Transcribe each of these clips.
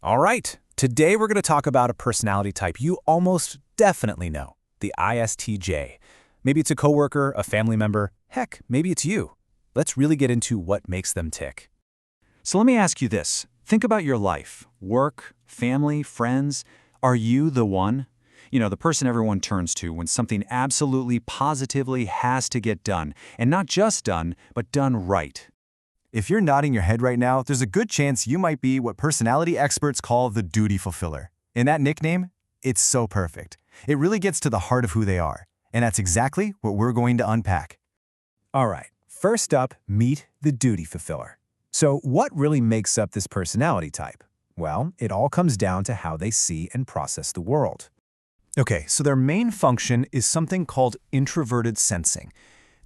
All right, today we're going to talk about a personality type you almost definitely know, the ISTJ. Maybe it's a coworker, a family member, heck, maybe it's you. Let's really get into what makes them tick. So let me ask you this. Think about your life, work, family, friends. Are you the one? You know, the person everyone turns to when something absolutely, positively has to get done. And not just done, but done right. If you're nodding your head right now, there's a good chance you might be what personality experts call the duty fulfiller. And that nickname, it's so perfect. It really gets to the heart of who they are. And that's exactly what we're going to unpack. All right, first up, meet the duty fulfiller. So what really makes up this personality type? Well, it all comes down to how they see and process the world. Okay, so their main function is something called introverted sensing.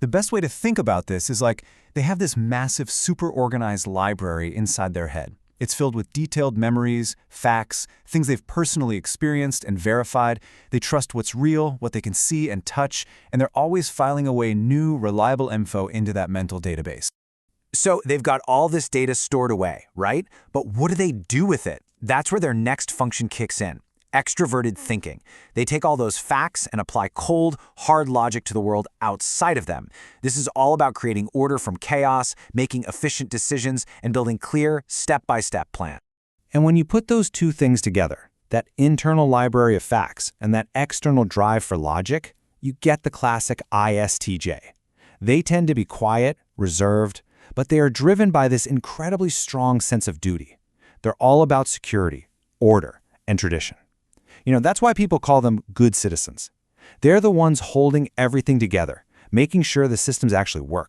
The best way to think about this is like they have this massive, super organized library inside their head. It's filled with detailed memories, facts, things they've personally experienced and verified. They trust what's real, what they can see and touch, and they're always filing away new, reliable info into that mental database. So they've got all this data stored away, right? But what do they do with it? That's where their next function kicks in. Extroverted thinking. They take all those facts and apply cold, hard logic to the world outside of them. This is all about creating order from chaos, making efficient decisions, and building clear, step-by-step plans. And when you put those two things together, that internal library of facts and that external drive for logic, you get the classic ISTJ. They tend to be quiet, reserved, but they are driven by this incredibly strong sense of duty. They're all about security, order, and tradition. You know, that's why people call them good citizens. They're the ones holding everything together, making sure the systems actually work.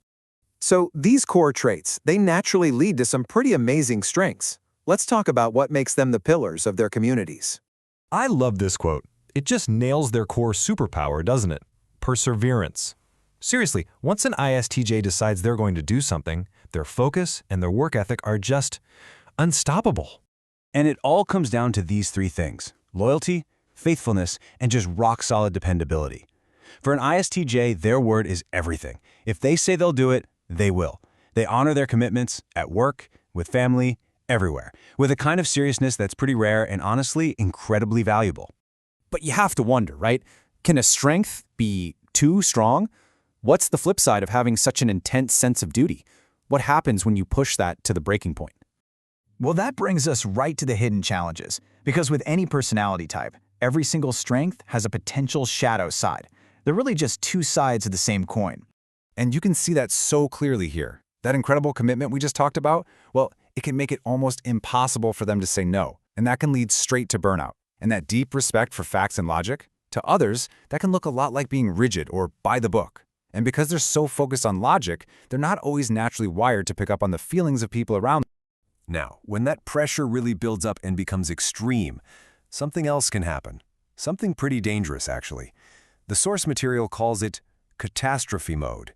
So these core traits, they naturally lead to some pretty amazing strengths. Let's talk about what makes them the pillars of their communities. I love this quote. It just nails their core superpower, doesn't it? Perseverance. Seriously, once an ISTJ decides they're going to do something, their focus and their work ethic are just unstoppable. And it all comes down to these three things: loyalty, faithfulness, and just rock-solid dependability. For an ISTJ, their word is everything. If they say they'll do it, they will. They honor their commitments at work, with family, everywhere, with a kind of seriousness that's pretty rare and honestly incredibly valuable. But you have to wonder, right? Can a strength be too strong? What's the flip side of having such an intense sense of duty? What happens when you push that to the breaking point? Well, that brings us right to the hidden challenges, because with any personality type, every single strength has a potential shadow side. They're really just two sides of the same coin. And you can see that so clearly here. That incredible commitment we just talked about, well, it can make it almost impossible for them to say no, and that can lead straight to burnout. And that deep respect for facts and logic, to others, that can look a lot like being rigid or by the book. And because they're so focused on logic, they're not always naturally wired to pick up on the feelings of people around them. Now, when that pressure really builds up and becomes extreme, something else can happen. Something pretty dangerous, actually. The source material calls it catastrophe mode.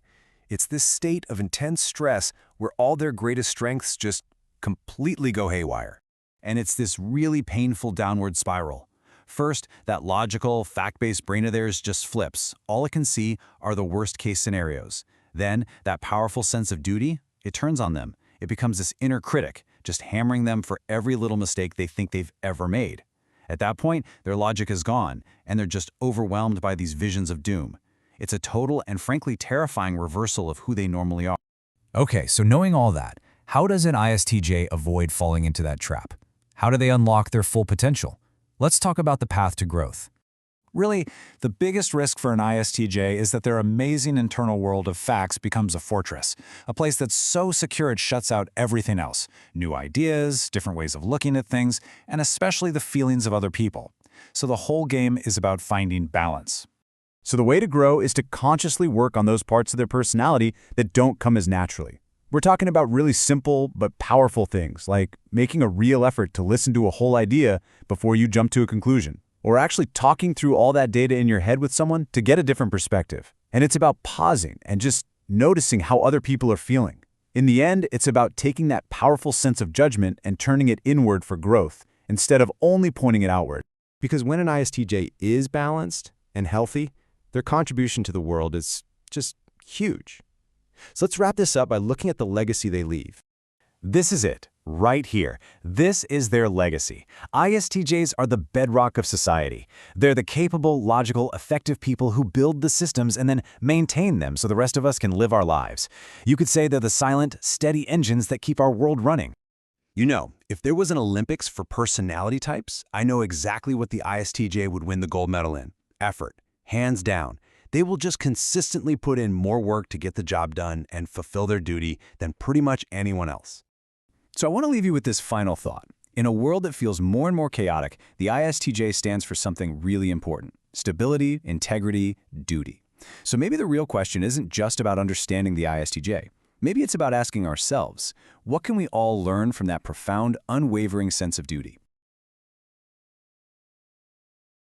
It's this state of intense stress where all their greatest strengths just completely go haywire. And it's this really painful downward spiral. First, that logical, fact-based brain of theirs just flips. All it can see are the worst-case scenarios. Then, that powerful sense of duty, it turns on them. It becomes this inner critic, just hammering them for every little mistake they think they've ever made. At that point, their logic is gone, and they're just overwhelmed by these visions of doom. It's a total and frankly terrifying reversal of who they normally are. Okay, so knowing all that, how does an ISTJ avoid falling into that trap? How do they unlock their full potential? Let's talk about the path to growth. Really, the biggest risk for an ISTJ is that their amazing internal world of facts becomes a fortress, a place that's so secure it shuts out everything else: new ideas, different ways of looking at things, and especially the feelings of other people. So the whole game is about finding balance. So the way to grow is to consciously work on those parts of their personality that don't come as naturally. We're talking about really simple but powerful things, like making a real effort to listen to a whole idea before you jump to a conclusion, or actually talking through all that data in your head with someone to get a different perspective. And it's about pausing and just noticing how other people are feeling. In the end, it's about taking that powerful sense of judgment and turning it inward for growth, instead of only pointing it outward. Because when an ISTJ is balanced and healthy, their contribution to the world is just huge. So let's wrap this up by looking at the legacy they leave. This is it. Right here. This is their legacy. ISTJs are the bedrock of society. They're the capable, logical, effective people who build the systems and then maintain them so the rest of us can live our lives. You could say they're the silent, steady engines that keep our world running. You know, if there was an Olympics for personality types, I know exactly what the ISTJ would win the gold medal in. Effort. Hands down. They will just consistently put in more work to get the job done and fulfill their duty than pretty much anyone else. So I want to leave you with this final thought. In a world that feels more and more chaotic, the ISTJ stands for something really important: stability, integrity, duty. So maybe the real question isn't just about understanding the ISTJ. Maybe it's about asking ourselves, what can we all learn from that profound, unwavering sense of duty?